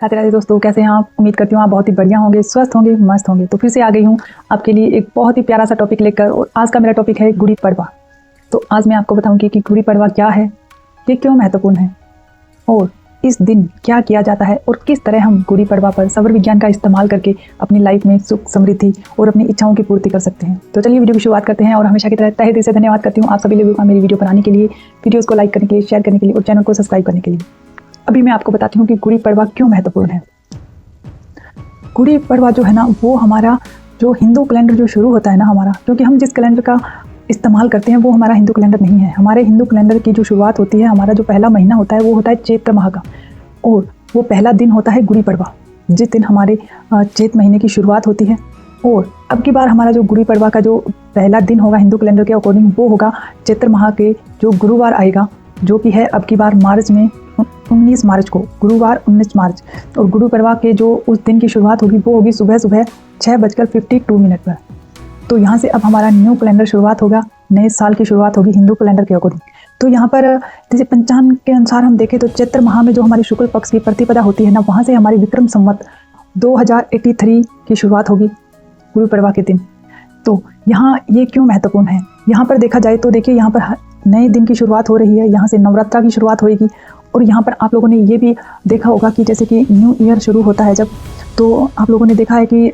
राधे राधे दोस्तों, कैसे हैं आप? उम्मीद करती हूँ आप बहुत ही बढ़िया होंगे, स्वस्थ होंगे, मस्त होंगे। तो फिर से आ गई हूँ आपके लिए एक बहुत ही प्यारा सा टॉपिक लेकर। और आज का मेरा टॉपिक है गुड़ी पड़वा। तो आज मैं आपको बताऊंगी कि गुड़ी पड़वा क्या है, ये क्यों महत्वपूर्ण है और इस दिन क्या किया जाता है और किस तरह हम गुड़ी पड़वा पर सौर विज्ञान का इस्तेमाल करके अपनी लाइफ में सुख, समृद्धि और अपनी इच्छाओं की पूर्ति कर सकते हैं। तो चलिए वीडियो की शुरुआत करते हैं। और हमेशा की तरह तहे दिल से धन्यवाद करती हूँ आप सभी लोगों का मेरी वीडियो बनाने के लिए, वीडियोज़ को लाइक करने के लिए, शेयर करने के लिए और चैनल को सब्सक्राइब करने के लिए। अभी मैं आपको बताती हूँ कि गुड़ी पड़वा क्यों महत्वपूर्ण है। गुड़ी पड़वा जो है ना, वो हमारा जो हिंदू कैलेंडर जो शुरू होता है ना हमारा, क्योंकि हम जिस कैलेंडर का इस्तेमाल करते हैं वो हमारा हिंदू कैलेंडर नहीं है। हमारे हिंदू कैलेंडर की जो शुरुआत होती है, हमारा जो पहला महीना होता है वो होता है चैत्र माह का, और वो पहला दिन होता है गुड़ी पड़वा, जिस दिन हमारे चैत महीने की शुरुआत होती है। और अब की बार हमारा जो गुड़ी पड़वा का जो पहला दिन होगा हिंदू कैलेंडर के अकॉर्डिंग, वो होगा चैत्र माह के जो गुरुवार आएगा, जो कि है अब की बार मार्च में 19 मार्च को, गुरुवार 19 मार्च। और गुड़ी पड़वा के जो उस दिन की शुरुआत होगी वो होगी सुबह सुबह 6:52 पर। तो यहाँ से अब हमारा न्यू कैलेंडर शुरुआत होगा, नए साल की शुरुआत होगी हिंदू कैलेंडर के अकॉर्डिंग। तो यहाँ पर जैसे पंचांग के अनुसार हम देखें तो चैत्र माह में जो हमारी शुक्ल पक्ष की प्रतिपदा होती है ना, वहाँ से हमारी विक्रम संवत 2083 की शुरुआत होगी गुड़ी पड़वा के दिन। तो यहाँ ये क्यों महत्वपूर्ण है, यहाँ पर देखा जाए तो देखिए, यहाँ पर नए दिन की शुरुआत हो रही है, यहाँ से नवरात्रा की शुरुआत होगी। और यहाँ पर आप लोगों ने ये भी देखा होगा कि जैसे कि न्यू ईयर शुरू होता है जब, तो आप लोगों ने देखा है कि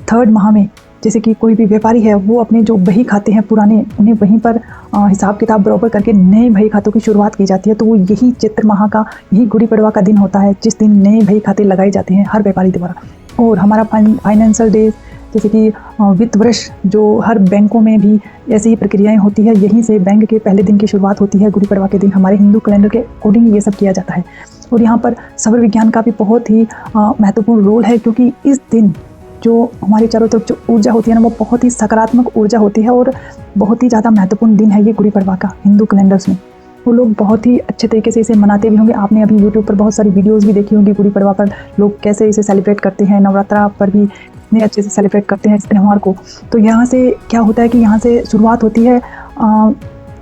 थर्ड माह में जैसे कि कोई भी व्यापारी है वो अपने जो बही खाते हैं पुराने, उन्हें वहीं पर हिसाब किताब बराबर करके नए बही खातों की शुरुआत की जाती है। तो वो यही चैत्र माह का, यही गुड़ी पड़वा का दिन होता है जिस दिन नए बही खाते लगाए जाते हैं हर व्यापारी द्वारा। और हमारा फाइनेंशियल डे, जैसे कि वित्त वर्ष जो हर बैंकों में भी ऐसी ही प्रक्रियाएं होती है, यहीं से बैंक के पहले दिन की शुरुआत होती है गुड़ी पड़वा के दिन। हमारे हिंदू कैलेंडर के अकॉर्डिंग ये सब किया जाता है। और यहाँ पर सौर विज्ञान का भी बहुत ही महत्वपूर्ण रोल है, क्योंकि इस दिन जो हमारे चारों तरफ जो ऊर्जा होती है ना, वो बहुत ही सकारात्मक ऊर्जा होती है और बहुत ही ज़्यादा महत्वपूर्ण दिन है ये गुड़ी पड़वा का हिंदू कैलेंडर्स में। वो लोग बहुत ही अच्छे तरीके से इसे मनाते भी होंगे। आपने अभी यूट्यूब पर बहुत सारी वीडियोस भी देखी होंगी गुड़ी पड़वा पर लोग कैसे इसे सेलिब्रेट करते हैं, नवरात्रा पर भी इतने अच्छे से सेलिब्रेट करते हैं इस त्यौहार को। तो यहाँ से क्या होता है कि यहाँ से शुरुआत होती है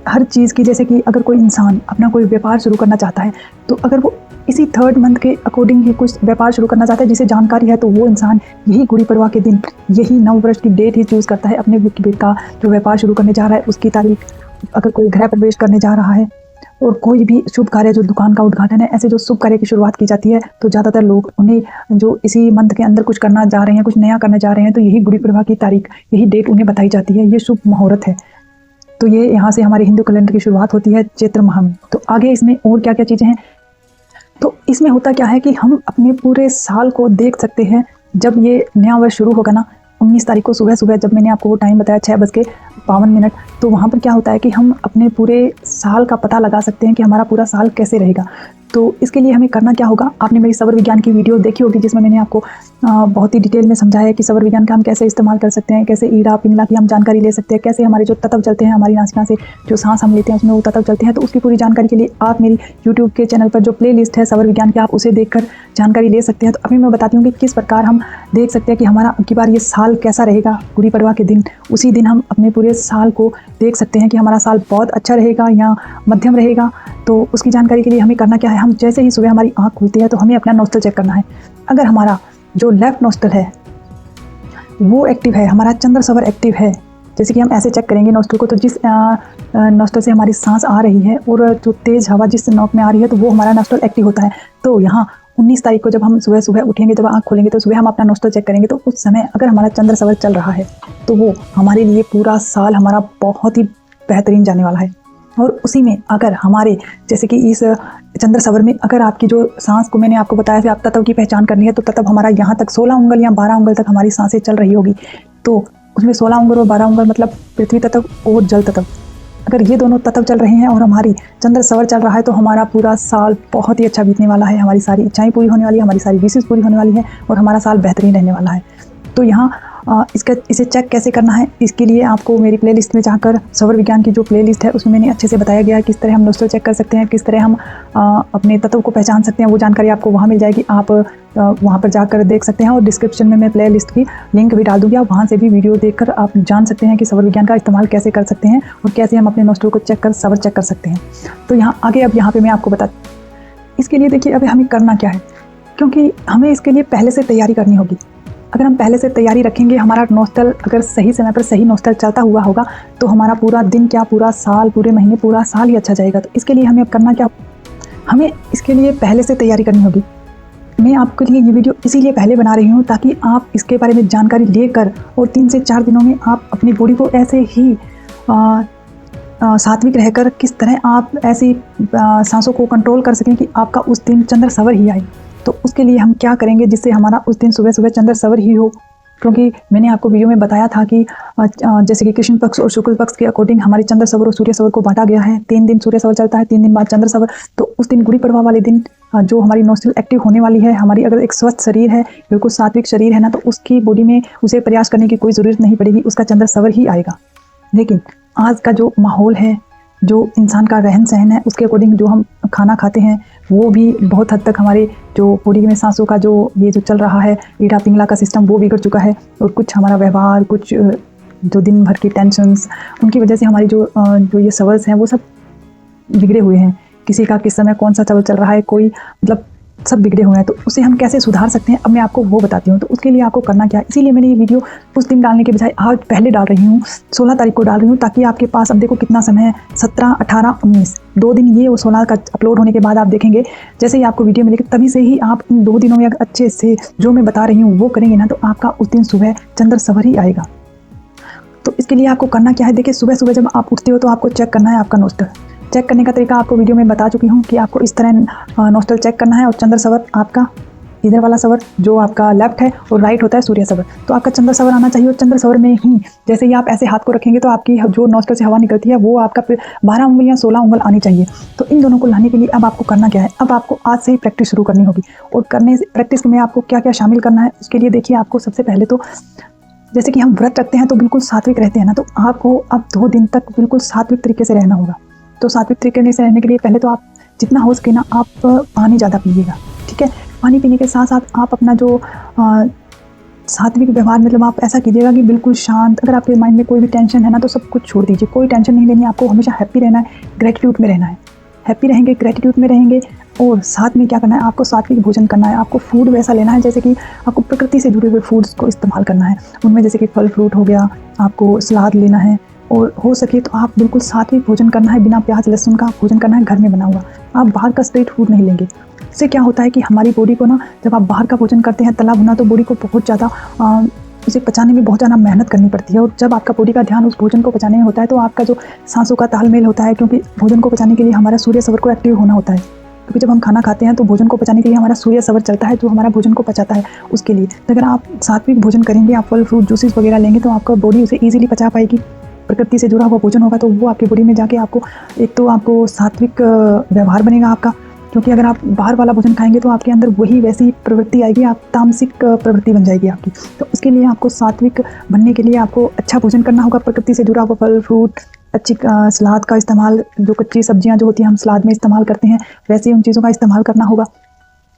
हर चीज़ की। जैसे कि अगर कोई इंसान अपना कोई व्यापार शुरू करना चाहता है, तो अगर वो इसी थर्ड मंथ के अकॉर्डिंग ही कुछ व्यापार शुरू करना चाहता है जिसे जानकारी है, तो वो इंसान यही गुड़ी पड़वा के दिन, यही नववर्ष की डेट ही चूज़ करता है अपने का जो व्यापार शुरू करने जा रहा है उसकी तारीख। अगर कोई गृह प्रवेश करने जा रहा है और कोई भी शुभ कार्य, जो दुकान का उद्घाटन है, ऐसे जो शुभ कार्य की शुरुआत की जाती है, तो ज़्यादातर लोग उन्हें जो इसी मंथ के अंदर कुछ करना जा रहे हैं, कुछ नया करने जा रहे हैं, तो यही गुड़ी पड़वा की तारीख, यही डेट उन्हें बताई जाती है, ये शुभ मुहूर्त है। तो ये यहाँ से हमारे हिंदू कैलेंडर की शुरुआत होती है चैत्र माह में। तो आगे इसमें और क्या क्या चीज़ें हैं, तो इसमें होता क्या है कि हम अपने पूरे साल को देख सकते हैं। जब ये नया वर्ष शुरू होगा ना 19 तारीख को सुबह सुबह, जब मैंने आपको वो टाइम बताया 6:52, तो वहाँ पर क्या होता है कि हम अपने पूरे साल का पता लगा सकते हैं कि हमारा पूरा साल कैसे रहेगा। तो इसके लिए हमें करना क्या होगा, आपने मेरी सौर विज्ञान की वीडियो देखी होगी जिसमें मैंने आपको बहुत ही डिटेल में समझाया है कि सौर विज्ञान का हम कैसे इस्तेमाल कर सकते हैं, कैसे ईड़ा पिंगला की हम जानकारी ले सकते हैं, कैसे हमारे जो तत्व चलते हैं, हमारी नासिका से जो सांस हम लेते हैं उसमें वो तत्व चलते हैं। तो उसकी पूरी जानकारी के लिए आप मेरी यूट्यूब के चैनल पर जो प्ले लिस्ट है सौर विज्ञान की, आप उसे देखकर जानकारी ले सकते हैं। तो अभी मैं बताती हूँ कि किस प्रकार हम देख सकते हैं कि हमारा अब की बार ये साल कैसा रहेगा गुड़ी पड़वा के दिन। उसी दिन हम अपने पूरे साल को देख सकते हैं कि हमारा साल बहुत अच्छा रहेगा या मध्यम रहेगा। तो उसकी जानकारी के लिए हमें करना क्या है, हम जैसे ही सुबह हमारी आँख खुलती है तो हमें अपना नोस्टल चेक करना है। अगर हमारा जो लेफ्ट नोस्टल है वो एक्टिव है, हमारा चंद्र सवर एक्टिव है, जैसे कि हम ऐसे चेक करेंगे नोस्टल को, तो जिस नोस्टल से हमारी सांस आ रही है और जो तेज़ हवा जिस नोक में आ रही है, तो वो हमारा नोस्टल एक्टिव होता है। तो यहाँ 19 तारीख को जब हम सुबह सुबह उठेंगे, जब आँख खोलेंगे, तो सुबह हम अपना नोस्टल चेक करेंगे, तो उस समय अगर हमारा चंद्र सवर चल रहा है तो वो हमारे लिए पूरा साल हमारा बहुत ही बेहतरीन जाने वाला है। और उसी में अगर हमारे जैसे कि इस चंद्र सवर में अगर आपकी जो सांस को मैंने आपको बताया कि आप तत्व की पहचान करनी है, तो तत्व हमारा यहाँ तक 16 उंगल या 12 उंगल तक हमारी सांसें चल रही होगी। तो उसमें 16 उंगल और 12 उंगल मतलब पृथ्वी तत्व और जल तत्व, अगर ये दोनों तत्व चल रहे हैं और हमारी चंद्र सवर चल रहा है, तो हमारा पूरा साल बहुत ही अच्छा बीतने वाला है, हमारी सारी इच्छाएं पूरी होने वाली है, हमारी सारी विशेष पूरी होने वाली है और हमारा साल बेहतरीन रहने वाला है। तो यहाँ इसे चेक कैसे करना है, इसके लिए आपको मेरी प्लेलिस्ट में जाकर सौर विज्ञान की जो प्लेलिस्ट है उसमें मैंने अच्छे से बताया गया है किस तरह हम नोस्टल चेक कर सकते हैं, किस तरह हम अपने तत्व को पहचान सकते हैं। वो जानकारी आपको वहाँ मिल जाएगी, आप वहाँ पर जाकर देख सकते हैं। और डिस्क्रिप्शन में मैं प्लेलिस्ट की लिंक भी डाल दूँगी, आप वहाँ से भी वीडियो देखकर आप जान सकते हैं कि सौर विज्ञान का इस्तेमाल कैसे कर सकते हैं और कैसे हम अपने नोस्टल को सवर चेक कर सकते हैं। तो यहाँ आगे अब यहाँ पर मैं आपको बता, इसके लिए देखिए अब हमें करना क्या है क्योंकि हमें इसके लिए पहले से तैयारी करनी होगी। अगर हम पहले से तैयारी रखेंगे, हमारा नोस्टल अगर सही समय पर सही नोस्टल चलता हुआ होगा तो हमारा पूरा दिन क्या, पूरा साल, पूरे महीने, पूरा साल ही अच्छा जाएगा। तो इसके लिए हमें अब करना क्या, हमें इसके लिए पहले से तैयारी करनी होगी। मैं आपके लिए ये वीडियो इसीलिए पहले बना रही हूँ ताकि आप इसके बारे में जानकारी लेकर और 3 से 4 दिनों में आप अपनी बॉडी को ऐसे ही सात्विक रहकर किस तरह आप ऐसी सांसों को कंट्रोल कर सकें कि आपका उस दिन चंद्र सवर ही आए। तो उसके लिए हम क्या करेंगे जिससे हमारा उस दिन सुबह सुबह चंद्र सवर ही हो। क्योंकि मैंने आपको वीडियो में बताया था कि जैसे कि कृष्ण पक्ष और शुक्ल पक्ष के अकॉर्डिंग हमारे चंद्र सवर और सूर्य सवर को बांटा गया है। 3 दिन सूर्य सवर चलता है, 3 दिन बाद चंद्र सवर। तो उस दिन गुड़ी पड़वा वाले दिन जो हमारी नोस्टल एक्टिव होने वाली है, हमारी अगर एक स्वस्थ शरीर है, बिल्कुल सात्विक शरीर है ना, तो उसकी बॉडी में उसे प्रयास करने की कोई ज़रूरत नहीं पड़ेगी, उसका चंद्र सवर ही आएगा। लेकिन आज का जो माहौल है, जो इंसान का रहन सहन है, उसके अकॉर्डिंग जो हम खाना खाते हैं वो भी बहुत हद तक हमारे जो बॉडी में सांसों का जो ये जो चल रहा है, ईड़ा पिंगला का सिस्टम वो बिगड़ चुका है। और कुछ हमारा व्यवहार, कुछ जो दिन भर की टेंशन्स, उनकी वजह से हमारी जो ये सवर्स हैं वो सब बिगड़े हुए हैं। किसी का किस समय कौन सा सवर चल रहा है, कोई मतलब सब बिगड़े हुए हैं। तो उसे हम कैसे सुधार सकते हैं, अब मैं आपको वो बताती हूँ। तो उसके लिए आपको करना क्या है, इसीलिए मैंने ये वीडियो उस दिन डालने के बजाय आज पहले डाल रही हूँ, 16 तारीख को डाल रही हूँ, ताकि आपके पास, अब देखो कितना समय है, 17, 18, 19, 2 दिन ये और 16 का अपलोड होने के बाद आप देखेंगे जैसे ही आपको वीडियो मिलेगी तभी से ही आप इन 2 दिनों में अगर अच्छे से जो मैं बता रही हूँ वो करेंगे ना, तो आपका उस दिन सुबह चंद्र सवर ही आएगा। तो इसके लिए आपको करना क्या है, देखिए सुबह सुबह जब आप उठते हो तो आपको चेक करना है आपका नोस्टल। चेक करने का तरीका आपको वीडियो में बता चुकी हूँ कि आपको इस तरह नोस्टल चेक करना है। और चंद्र सवर आपका इधर वाला सवर जो आपका लेफ्ट है और राइट होता है सूर्य सवर। तो आपका चंद्र सवर आना चाहिए और चंद्र सवर में ही जैसे ही आप ऐसे हाथ को रखेंगे तो आपकी जो नोस्टल से हवा निकलती है वो आपका 12 उंगल या 16 उंगल आनी चाहिए। तो इन दोनों को लाने के लिए अब आपको करना क्या है, अब आपको आज से ही प्रैक्टिस शुरू करनी होगी। और प्रैक्टिस में आपको क्या क्या शामिल करना है उसके लिए देखिए, आपको सबसे पहले तो जैसे कि हम व्रत रखते हैं तो बिल्कुल सात्विक रहते हैं ना, तो आपको अब 2 दिन तक बिल्कुल सात्विक तरीके से रहना होगा। तो सात्विक तरीके से रहने के लिए पहले तो आप जितना हो सके ना आप पानी ज़्यादा पीजिएगा, ठीक है। पानी पीने के साथ साथ आप अपना जो सात्विक व्यवहार, मतलब आप ऐसा कीजिएगा कि बिल्कुल शांत, अगर आपके माइंड में कोई भी टेंशन है ना तो सब कुछ छोड़ दीजिए, कोई टेंशन नहीं लेनी, आपको हमेशा हैप्पी रहना है, ग्रेटिट्यूड में रहना है। हैप्पी रहेंगे, ग्रेटिट्यूड में रहेंगे। और साथ में क्या करना है, आपको सात्विक भोजन करना है। आपको फूड वैसा लेना है जैसे कि आपको प्रकृति से जुड़े हुए फूड्स को इस्तेमाल करना है। उनमें जैसे कि फल फ्रूट हो गया, आपको सलाद लेना है, और हो सके तो आप बिल्कुल सात्विक भोजन करना है, बिना प्याज लहसुन का भोजन करना है, घर में बना हुआ। आप बाहर का स्ट्रीट फूड नहीं लेंगे। इससे क्या होता है कि हमारी बॉडी को ना, जब आप बाहर का भोजन करते हैं तला भुना, तो बॉडी को बहुत ज़्यादा उसे पचाने में बहुत ज़्यादा मेहनत करनी पड़ती है। और जब आपका बॉडी का ध्यान उस भोजन को पचाने में होता है तो आपका जो सांसों का तालमेल होता है, क्योंकि भोजन को पचाने के लिए हमारा सूर्य सवर को एक्टिव होना होता है। क्योंकि जब हम खाना खाते हैं तो भोजन को पचाने के लिए हमारा सूर्य सवर चलता है जो हमारा भोजन को पचाता है। उसके लिए तो अगर आप सात्विक भोजन करेंगे, आप फल फ्रूट जूसेस वगैरह लेंगे तो आपका बॉडी उसे ईजिली पचा पाएगी। प्रकृति से जुड़ा हुआ भोजन होगा तो वो आपकी बॉडी में जाके आपको एक तो आपको सात्विक व्यवहार बनेगा आपका, क्योंकि अगर आप बाहर वाला भोजन खाएंगे तो आपके अंदर वही वैसी प्रवृत्ति आएगी, आप तामसिक प्रवृत्ति बन जाएगी आपकी। तो उसके लिए आपको सात्विक बनने के लिए आपको अच्छा भोजन करना होगा, प्रकृति से जुड़ा हुआ फल फ्रूट, अच्छी सलाद का इस्तेमाल, जो कच्ची सब्जियां जो होती हैं हम सलाद में इस्तेमाल करते हैं वैसे उन चीज़ों का इस्तेमाल करना होगा।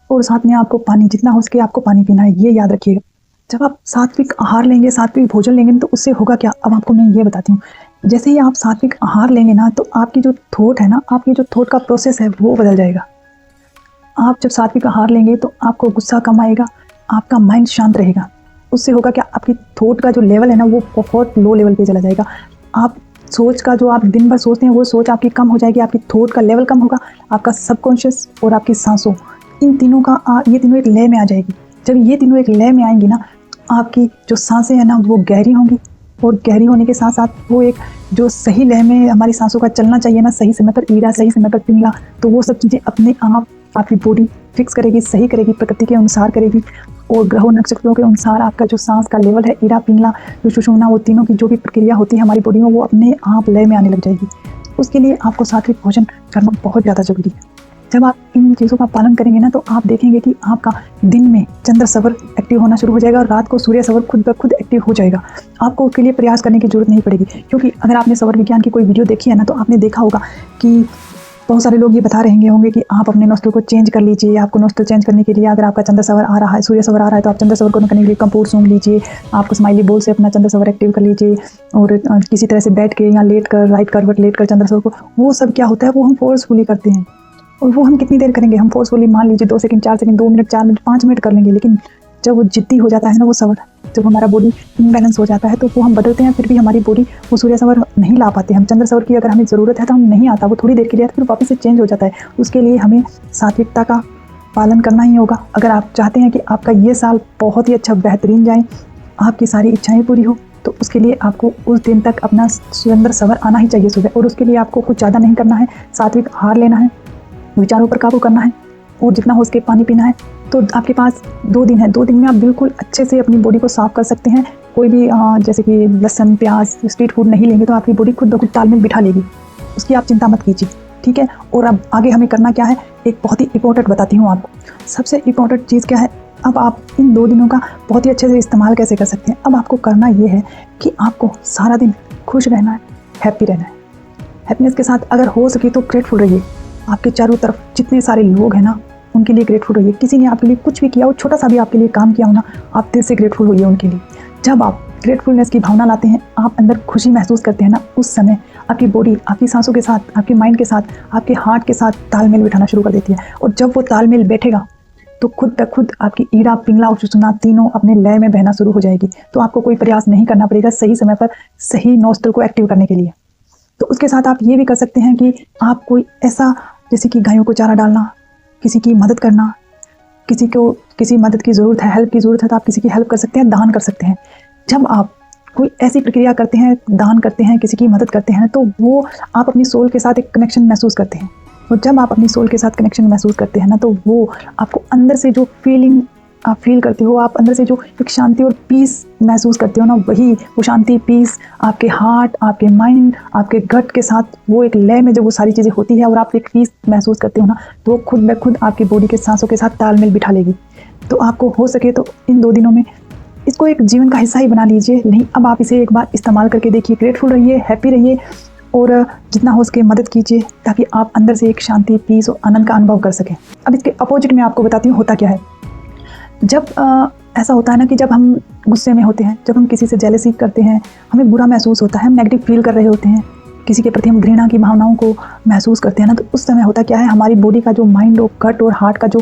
और साथ में आपको पानी, जितना हो सके आपको पानी पीना है, ये याद रखिएगा। जब आप सात्विक आहार लेंगे, सात्विक भोजन लेंगे तो उससे होगा क्या, अब आपको मैं ये बताती हूँ। जैसे ही आप सात्विक आहार लेंगे ना तो आपकी जो थॉट है ना, आपकी जो थॉट का प्रोसेस है वो बदल जाएगा। आप जब सात्विक आहार लेंगे तो आपको गुस्सा कम आएगा, आपका माइंड शांत रहेगा। उससे होगा क्या, आपकी थॉट का जो लेवल है ना वो बहुत लो लेवल पे चला जाएगा। आप सोच का जो आप दिन भर सोचते हैं वो सोच आपकी कम हो जाएगी, आपकी थॉट का लेवल कम होगा, आपका सबकॉन्शियस और आपकी सांसों, इन तीनों का ये तीनों एक लय में आ जाएगी। जब ये तीनों एक लय में आएंगी ना तो आपकी जो सांसें हैं ना वो गहरी होंगी, और गहरी होने के साथ साथ वो एक जो सही लय में हमारी सांसों का चलना चाहिए ना, सही समय पर ईड़ा, सही समय पर पिंगला, तो वो सब चीज़ें अपने आप आपकी बॉडी फिक्स करेगी, सही करेगी, प्रकृति के अनुसार करेगी। और ग्रहों नक्षत्रों के अनुसार आपका जो सांस का लेवल है, ईड़ा पिंगला जो सुषुम्ना, वो तीनों की जो भी प्रक्रिया होती है हमारी बॉडी में वो अपने आप लय में आने लग जाएगी। उसके लिए आपको सात्विक भोजन करना बहुत ज़्यादा जरूरी है। जब आप इन चीज़ों का पालन करेंगे ना तो आप देखेंगे कि आपका दिन में चंद्र सवर एक्टिव होना शुरू हो जाएगा और रात को सूर्य सवर खुद ब खुद एक्टिव हो जाएगा। आपको उसके लिए प्रयास करने की जरूरत नहीं पड़ेगी, क्योंकि अगर आपने सवर विज्ञान की कोई वीडियो देखी है ना तो आपने देखा होगा कि बहुत सारे लोग ये बता रहे होंगे कि आप अपने नोस्टल को चेंज कर लीजिए। आपको नोस्टल चेंज करने के लिए अगर आपका चंद्र सवर आ रहा है, सूर्य सवर आ रहा है, तो आप चंद्र सवर को करने के लिए कंपूर सूंघ लीजिए, आपको स्माइली बोल से अपना चंद्र सवर एक्टिव कर लीजिए, और किसी तरह से बैठ के या लेट कर, राइट करवट लेट कर चंद्र सवर को, वो सब क्या होता है वो हम फोर्सफुली करते हैं। और वो हम कितनी देर करेंगे, हम फोर्सफुली मान लीजिए 2 second, 4 second, 2 minute, 4 minute, 5 minute कर लेंगे, लेकिन जब वो जिद्दी हो जाता है ना वो सवर, जब हमारा बॉडी इम्बैलेंस हो जाता है तो वो हम बदलते हैं, फिर भी हमारी बॉडी वो सूर्य सवर नहीं ला पाते हम। चंद्र सवर की अगर हमें ज़रूरत है तो हम नहीं आता, वो थोड़ी देर के लिए फिर वापस से चेंज हो जाता है। उसके लिए हमें सात्विकता का पालन करना ही होगा। अगर आप चाहते हैं कि आपका ये साल बहुत ही अच्छा बेहतरीन जाए, आपकी सारी इच्छाएँ पूरी हो, तो उसके लिए आपको उस दिन तक अपना चंद्र सवर आना ही चाहिए सुबह। और उसके लिए आपको कुछ ज़्यादा नहीं करना है, सात्विक आहार लेना है, विचारों पर काबू करना है और जितना हो सके पानी पीना है। तो आपके पास 2 दिन है, 2 दिन में आप बिल्कुल अच्छे से अपनी बॉडी को साफ कर सकते हैं। कोई भी जैसे कि लहसुन, प्याज, स्ट्रीट फूड नहीं लेंगे तो आपकी बॉडी खुद ब खुद तालमेल बिठा लेगी, उसकी आप चिंता मत कीजिए, ठीक है। और अब आगे हमें करना क्या है, एक बहुत ही इंपॉर्टेंट बताती हूँ आपको। सबसे इंपॉर्टेंट चीज़ क्या है, अब आप इन 2 दिनों का बहुत ही अच्छे से इस्तेमाल कैसे कर सकते हैं। अब आपको करना ये है कि आपको सारा दिन खुश रहना है, हैप्पी रहना है। हैप्पीनेस के साथ अगर हो सके तो ग्रेटफुल रहिए। आपके चारों तरफ जितने सारे लोग हैं ना, उनके लिए ग्रेटफुल रहिए। किसी ने आपके लिए कुछ भी किया हो, छोटा सा भी आपके लिए काम किया हो ना, आप दिल से ग्रेटफुल होइए उनके लिए। जब आप ग्रेटफुलनेस की भावना लाते हैं, आप अंदर खुशी महसूस करते हैं ना, उस समय आपकी बॉडी आपकी सांसों के साथ, आपके माइंड के साथ, आपके हार्ट के साथ तालमेल बिठाना शुरू कर देती है। और जब वो तालमेल बैठेगा तो खुद ब खुद आपकी ईड़ा, पिंगला और सुसुना तीनों अपने लय में बहना शुरू हो जाएगी। तो आपको कोई प्रयास नहीं करना पड़ेगा सही समय पर सही नॉस्ट्रल को एक्टिव करने के लिए। तो उसके साथ आप ये भी कर सकते हैं कि आप कोई ऐसा, जैसे कि गायों को चारा डालना, किसी की मदद करना, किसी को किसी मदद की ज़रूरत है, हेल्प की ज़रूरत है तो आप किसी की हेल्प कर सकते हैं, दान कर सकते हैं। जब आप कोई ऐसी प्रक्रिया करते हैं, दान करते हैं, किसी की मदद करते हैं, तो वो आप अपनी सोल के साथ एक कनेक्शन महसूस करते हैं। और जब आप अपनी सोल के साथ कनेक्शन महसूस करते हैं ना, तो वो आपको अंदर से जो फीलिंग आप फील करते हो, आप अंदर से जो एक शांति और पीस महसूस करते हो ना, वही वो शांति, पीस आपके हार्ट, आपके माइंड, आपके गट के साथ वो एक लय में जब वो सारी चीज़ें होती है और आप एक पीस महसूस करते हो ना, तो वो खुद ब खुद आपकी बॉडी के सांसों के साथ तालमेल बिठा लेगी। तो आपको हो सके तो इन 2 दिनों में इसको एक जीवन का हिस्सा ही बना लीजिए। नहीं, अब आप इसे एक बार इस्तेमाल करके देखिए, ग्रेटफुल रहिए, हैप्पी रहिए और जितना हो सके मदद कीजिए, ताकि आप अंदर से एक शांति, पीस और आनंद का अनुभव कर सकें। अब इसके अपोजिट में आपको बताती हूँ होता क्या है। जब ऐसा होता है ना कि जब हम गुस्से में होते हैं, जब हम किसी से जेलसी करते हैं, हमें बुरा महसूस होता है, हम नेगेटिव फील कर रहे होते हैं, किसी के प्रति हम घृणा की भावनाओं को महसूस करते हैं ना, तो उस समय होता क्या है, हमारी बॉडी का जो माइंड और गट और हार्ट का जो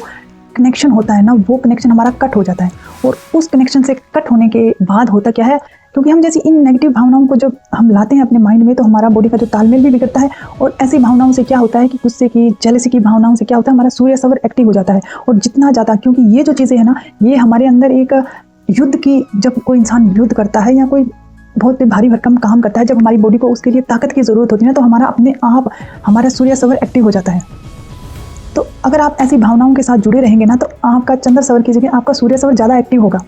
कनेक्शन होता है ना, वो कनेक्शन हमारा कट हो जाता है। और उस कनेक्शन से कट होने के बाद होता क्या है, क्योंकि हम जैसी इन नेगेटिव भावनाओं को जब हम लाते हैं अपने माइंड में, तो हमारा बॉडी का जो तालमेल भी बिगड़ता है। और ऐसी भावनाओं से क्या होता है कि गुस्से की, जेलसी की भावनाओं से क्या होता है, हमारा सूर्य सवर एक्टिव हो जाता है। और जितना ज़्यादा, क्योंकि ये जो चीज़ें हैं ना, ये हमारे अंदर एक युद्ध की, जब कोई इंसान युद्ध करता है या कोई बहुत भारी भरकम काम करता है, जब हमारी बॉडी को उसके लिए ताकत की ज़रूरत होती है ना, तो हमारा अपने आप हमारा सूर्य सवर एक्टिव हो जाता है। तो अगर आप ऐसी भावनाओं के साथ जुड़े रहेंगे ना, तो आपका चंद्र सवर की जगह आपका सूर्य सवर ज़्यादा एक्टिव होगा।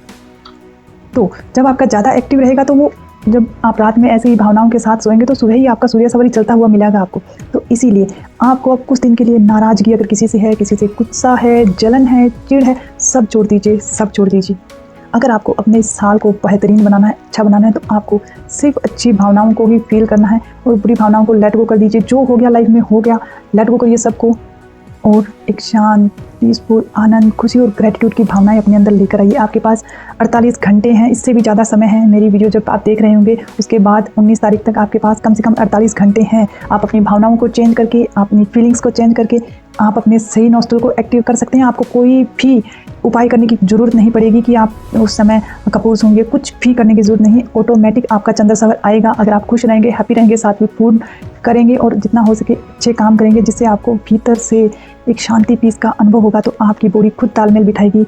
तो जब आपका ज़्यादा एक्टिव रहेगा, तो वो जब आप रात में ऐसी भावनाओं के साथ सोएंगे तो सुबह ही आपका सूर्य सवर ही चलता हुआ मिलेगा आपको। तो इसीलिए आपको अब कुछ दिन के लिए नाराज़गी अगर किसी से है, किसी से गुस्सा है, जलन है, चिढ़ है, सब छोड़ दीजिए, सब छोड़ दीजिए। अगर आपको अपने इस साल को बेहतरीन बनाना है, अच्छा बनाना है, तो आपको सिर्फ अच्छी भावनाओं को ही फील करना है और बुरी भावनाओं को लेट गो कर दीजिए। जो हो गया लाइफ में हो गया, लेट गो करिए सबको और एक शांत, पीसफुल, आनंद, खुशी और ग्रेटिट्यूड की भावनाएं अपने अंदर लेकर आइए। आपके पास 48 घंटे हैं, इससे भी ज़्यादा समय है। मेरी वीडियो जब आप देख रहे होंगे उसके बाद 19 तारीख तक आपके पास कम से कम 48 घंटे हैं। आप अपनी भावनाओं को चेंज करके, अपनी फीलिंग्स को चेंज करके आप अपने सही नॉस्ट्रल को एक्टिव कर सकते हैं। आपको कोई भी उपाय करने की ज़रूरत नहीं पड़ेगी कि आप उस समय कपूस होंगे, कुछ भी करने की ज़रूरत नहीं। ऑटोमेटिक आपका चंद्र सवर आएगा अगर आप खुश रहेंगे, हैप्पी रहेंगे, साथ में फूड करेंगे और जितना हो सके अच्छे काम करेंगे, जिससे आपको भीतर से एक शांति, पीस का अनुभव होगा। तो आपकी बॉडी खुद तालमेल बिठाएगी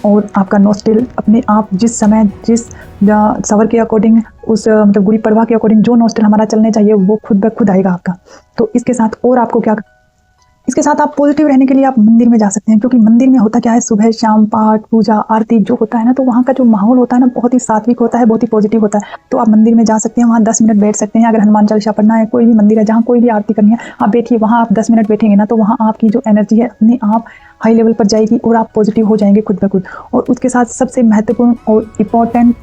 और आपका नॉस्ट्रल अपने आप जिस समय, जिस सवर के अकॉर्डिंग, उस मतलब गुड़ी पड़वा के अकॉर्डिंग जो नॉस्ट्रल हमारा चलने चाहिए, वो खुद ब खुद आएगा आपका। तो इसके साथ और आपको क्या, इसके साथ आप पॉजिटिव रहने के लिए आप मंदिर में जा सकते हैं, क्योंकि मंदिर में होता क्या है, सुबह शाम पाठ, पूजा, आरती जो होता है ना, तो वहाँ का जो माहौल होता है ना, बहुत ही सात्विक होता है, बहुत ही पॉजिटिव होता है। तो आप मंदिर में जा सकते हैं, वहाँ 10 मिनट बैठ सकते हैं। अगर हनुमान चालीसा पढ़ना है, कोई भी मंदिर है जहाँ कोई भी आरती करनी है, आप बैठिए, वहाँ आप 10 मिनट बैठेंगे ना, तो वहाँ आपकी जो एनर्जी है अपने आप हाई लेवल पर जाएगी और आप पॉजिटिव हो जाएंगे खुद ब खुद। और उसके साथ सबसे महत्वपूर्ण और इम्पॉर्टेंट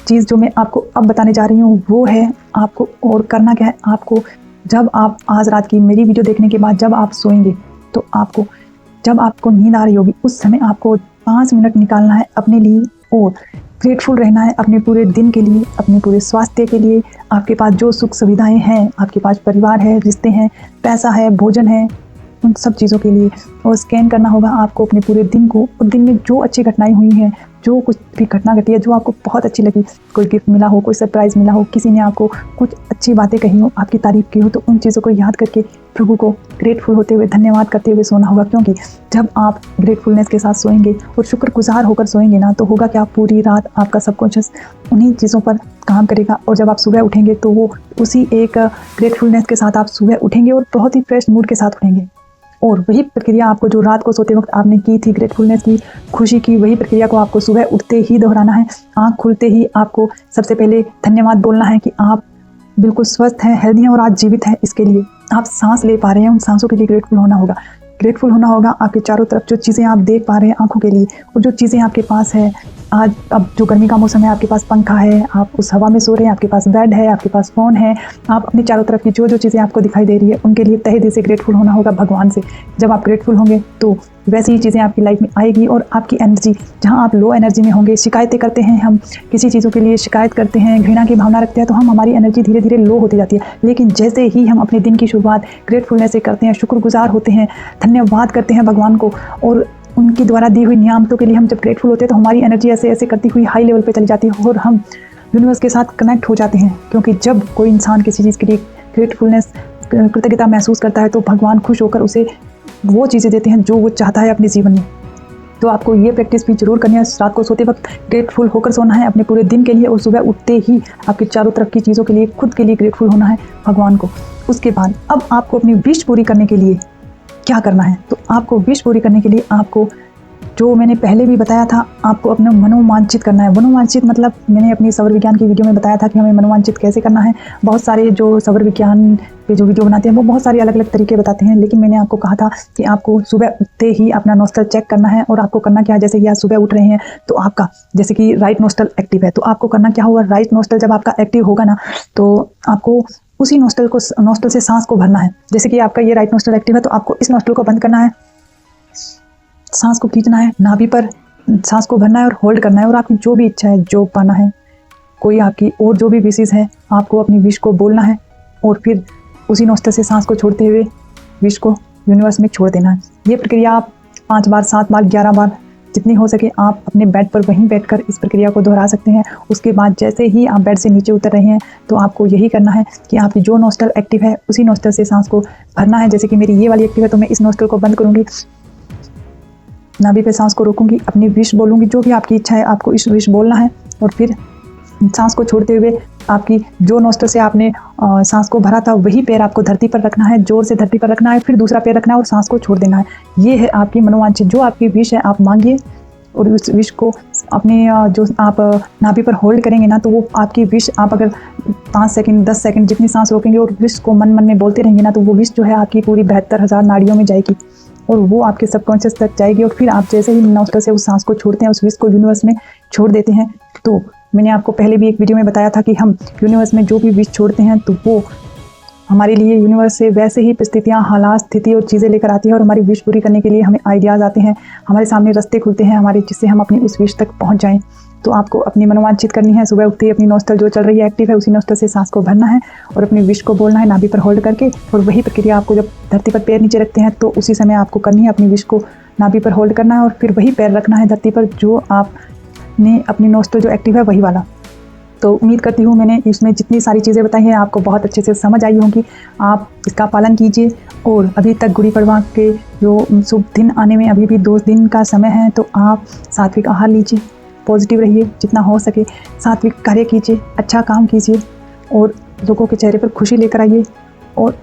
चीज़ जो मैं आपको अब बताने जा रही हूँ, वो है आपको और करना क्या है। आपको जब आप आज रात की मेरी वीडियो देखने के बाद जब आप सोएंगे, तो आपको जब आपको नींद आ रही होगी, उस समय आपको 5 मिनट निकालना है अपने लिए और ग्रेटफुल रहना है अपने पूरे दिन के लिए, अपने पूरे स्वास्थ्य के लिए। आपके पास जो सुख सुविधाएं हैं, आपके पास परिवार है, रिश्ते हैं, पैसा है, भोजन है, उन सब चीज़ों के लिए। और स्कैन करना होगा आपको अपने पूरे दिन को, और दिन में जो अच्छी घटनाएं हुई हैं, जो कुछ भी घटना घटी है जो आपको बहुत अच्छी लगी, कोई गिफ्ट मिला हो, कोई सरप्राइज़ मिला हो, किसी ने आपको कुछ अच्छी बातें कही हो, आपकी तारीफ़ की हो, तो उन चीज़ों को याद करके प्रभु को ग्रेटफुल होते हुए, धन्यवाद करते हुए सोना होगा। क्योंकि जब आप ग्रेटफुलनेस के साथ सोएंगे और शुक्रगुजार होकर सोएंगे ना, तो होगा क्या, पूरी रात आपका सबकॉन्शियस उन्हीं चीज़ों पर काम करेगा, और जब आप सुबह उठेंगे तो वो उसी एक ग्रेटफुलनेस के साथ आप सुबह उठेंगे और बहुत ही फ्रेश मूड के साथ उठेंगे। और वही प्रक्रिया आपको जो रात को सोते वक्त आपने की थी, ग्रेटफुलनेस की, खुशी की, वही प्रक्रिया को आपको सुबह उठते ही दोहराना है। आँख खुलते ही आपको सबसे पहले धन्यवाद बोलना है कि आप बिल्कुल स्वस्थ हैं, हेल्दी हैं और आज जीवित हैं। इसके लिए आप सांस ले पा रहे हैं, उन सांसों के लिए ग्रेटफुल होना होगा। ग्रेटफुल होना होगा आपके चारों तरफ जो चीज़ें आप देख पा रहे हैं आंखों के लिए, और जो चीज़ें आपके पास है। आज अब जो गर्मी का मौसम है, आपके पास पंखा है, आप उस हवा में सो रहे हैं, आपके पास बेड है, आपके पास फ़ोन है, आप अपने चारों तरफ की जो जो चीज़ें आपको दिखाई दे रही है उनके लिए तहे दिल से ग्रेटफुल होना होगा भगवान से। जब आप ग्रेटफुल होंगे तो वैसी ही चीज़ें आपकी लाइफ में आएगी, और आपकी एनर्जी, जहाँ आप लो एनर्जी में होंगे, शिकायतें करते हैं, हम किसी चीज़ों के लिए शिकायत करते हैं, घृणा की भावना रखते हैं, तो हमारी एनर्जी धीरे धीरे लो होती जाती है। लेकिन जैसे ही हम अपने दिन की शुरुआत ग्रेटफुलनेस से करते हैं, शुक्रगुजार होते हैं, धन्यवाद करते हैं भगवान को, और उनकी द्वारा दी हुई नियामतों के लिए हम जब ग्रेटफुल होते हैं, तो हमारी एनर्जी ऐसे ऐसे करती हुई हाई लेवल पे चली जाती है, और हम यूनिवर्स के साथ कनेक्ट हो जाते हैं। क्योंकि जब कोई इंसान किसी चीज़ के लिए ग्रेटफुलनेस, कृतज्ञता महसूस करता है, तो भगवान खुश होकर उसे वो चीज़ें देते हैं जो वो चाहता है अपने जीवन में। तो आपको ये प्रैक्टिस भी जरूर करनी है। रात को सोते वक्त ग्रेटफुल होकर सोना है अपने पूरे दिन के लिए, और सुबह उठते ही आपके चारों तरफ की चीज़ों के लिए, खुद के लिए ग्रेटफुल होना है भगवान को। उसके बाद अब आपको अपनी विश पूरी करने के लिए क्या करना है, तो आपको विश पूरी करने के लिए आपको, जो मैंने पहले भी बताया था, आपको अपना मनोवांछित करना है। मनोवांछित मतलब मैंने अपनी सौर विज्ञान की वीडियो में बताया था कि हमें मनोवांछित कैसे करना है। बहुत सारे जो सौर विज्ञान पे जो वीडियो बनाते हैं वो बहुत सारे अलग अलग तरीके बताते हैं, लेकिन मैंने आपको कहा था कि आपको सुबह उठते ही अपना नोस्टल चेक करना है। और आपको करना क्या है, जैसे कि आप सुबह उठ रहे हैं तो आपका जैसे कि राइट नोस्टल एक्टिव है, तो आपको करना क्या होगा, राइट नोस्टल जब आपका एक्टिव होगा ना, तो आपको उसी नोस्टल से सांस को भरना है। जैसे कि आपका ये राइट नोस्टल एक्टिव है, तो आपको इस नोस्टल को बंद करना है, सांस को खींचना है, नाभि पर सांस को भरना है और होल्ड करना है। और आपकी जो भी इच्छा है, जो पाना है, कोई आपकी और जो भी विशेष है, आपको अपनी विश को बोलना है, और फिर उसी नोस्टल से सांस को छोड़ते हुए विश को यूनिवर्स में छोड़ देना है। ये प्रक्रिया आप 5 बार, 7 बार, 11 बार जितनी हो सके आप अपने बेड पर वहीं बैठकर इस प्रक्रिया को दोहरा सकते हैं। उसके बाद जैसे ही आप बेड से नीचे उतर रहे हैं, तो आपको यही करना है कि आपकी जो नोस्टल एक्टिव है उसी नोस्टल से सांस को भरना है। जैसे कि मेरी ये वाली एक्टिव है, तो मैं इस नोस्टल को बंद करूँगी, नाभि पे सांस को रोकूंगी, अपनी विश बोलूँगी, जो भी आपकी इच्छा है आपको इस विश बोलना है। और फिर सांस को छोड़ते हुए आपकी जो नोस्टल से आपने सांस को भरा था वही पैर आपको धरती पर रखना है, जोर से धरती पर रखना है, फिर दूसरा पैर रखना है और सांस को छोड़ देना है। ये है आपकी मनोवांछित, जो आपकी विश है आप मांगिए, और उस विश को अपने जो आप नाभि पर होल्ड करेंगे ना, तो वो आपकी विश, आप अगर 5 सेकंड 10 सेकंड जितनी सांस रोकेंगे और विश को मन मन में बोलते रहेंगे ना, तो वो विश जो है आपकी पूरी 72,000 नाड़ियों में जाएगी, और वो आपके सबकॉन्शियस तक जाएगी। और फिर आप जैसे ही नोस्टल से उस सांस को छोड़ते हैं, उस विश को यूनिवर्स में छोड़ देते हैं। तो मैंने आपको पहले भी एक वीडियो में बताया था कि हम यूनिवर्स में जो भी विश छोड़ते हैं, तो वो हमारे लिए यूनिवर्स से वैसे ही परिस्थितियाँ, हालात, स्थिति और चीज़ें लेकर आती है, और हमारी विश पूरी करने के लिए हमें आइडियाज़ आते हैं, हमारे सामने रास्ते खुलते हैं हमारे, जिससे हम अपनी उस विश तक पहुँच जाएँ। तो आपको अपनी मनोवांछित करनी है। सुबह उठते ही अपनी नोस्टल जो चल रही है एक्टिव है, उसी नोस्टल से सांस को भरना है और अपनी विश को बोलना है नाभि पर होल्ड करके। और वही प्रक्रिया आपको जब धरती पर पैर नीचे रखते हैं, तो उसी समय आपको करनी है, अपनी विश को नाभि पर होल्ड करना है और फिर वही पैर रखना है धरती पर जो आपने अपनी नोस्टल जो एक्टिव है वही वाला। तो उम्मीद करती हूँ मैंने इसमें जितनी सारी चीज़ें बताई हैं आपको बहुत अच्छे से समझ आई होंगी। आप इसका पालन कीजिए। और अभी तक गुड़ी पड़वा के जो शुभ दिन आने में अभी भी 2 दिन का समय है, तो आप सात्विक आहार लीजिए, पॉजिटिव रहिए, जितना हो सके सात्विक कार्य कीजिए, अच्छा काम कीजिए और लोगों के चेहरे पर खुशी लेकर आइए। और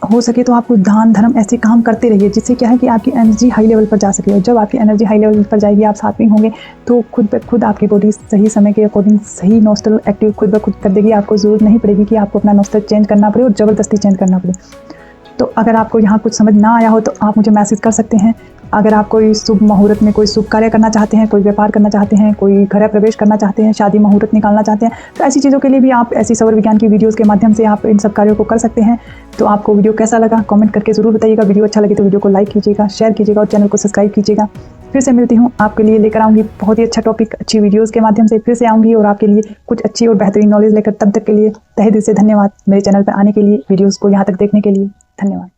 हो सके तो आपको दान धर्म ऐसे काम करते रहिए, जिससे क्या है कि आपकी एनर्जी हाई लेवल पर जा सके। और जब आपकी एनर्जी हाई लेवल पर जाएगी, आप सात्विक होंगे, तो खुद ब खुद आपकी बॉडी सही समय के अकॉर्डिंग सही नोस्टल एक्टिव खुद ब खुद कर देगी। आपको ज़रूरत नहीं पड़ेगी कि आपको अपना नोस्टल चेंज करना पड़े और ज़बरदस्ती चेंज करना पड़े। तो अगर आपको यहाँ कुछ समझ ना आया हो तो आप मुझे मैसेज कर सकते हैं। अगर आप कोई शुभ मुहूर्त में कोई शुभ कार्य करना चाहते हैं, कोई व्यापार करना चाहते हैं, कोई घर प्रवेश करना चाहते हैं, शादी मुहूर्त निकालना चाहते हैं, तो ऐसी चीज़ों के लिए भी आप ऐसी सौर विज्ञान की वीडियोस के माध्यम से आप इन सब कार्यों को कर सकते हैं। तो आपको वीडियो कैसा लगा कमेंट करके ज़रूर बताइएगा। वीडियो अच्छा लगे तो वीडियो को लाइक कीजिएगा, शेयर कीजिएगा और चैनल को सब्सक्राइब कीजिएगा। फिर से मिलती हूँ आपके लिए, लेकर आऊँगी बहुत ही अच्छा टॉपिक, अच्छी वीडियोज़ के माध्यम से फिर से आऊँगी और आपके लिए कुछ अच्छी और बेहतरीन नॉलेज लेकर। तब तक के लिए तहे दिल से धन्यवाद। मेरे चैनल पर आने के लिए, वीडियोज़ को यहाँ तक देखने के लिए धन्यवाद।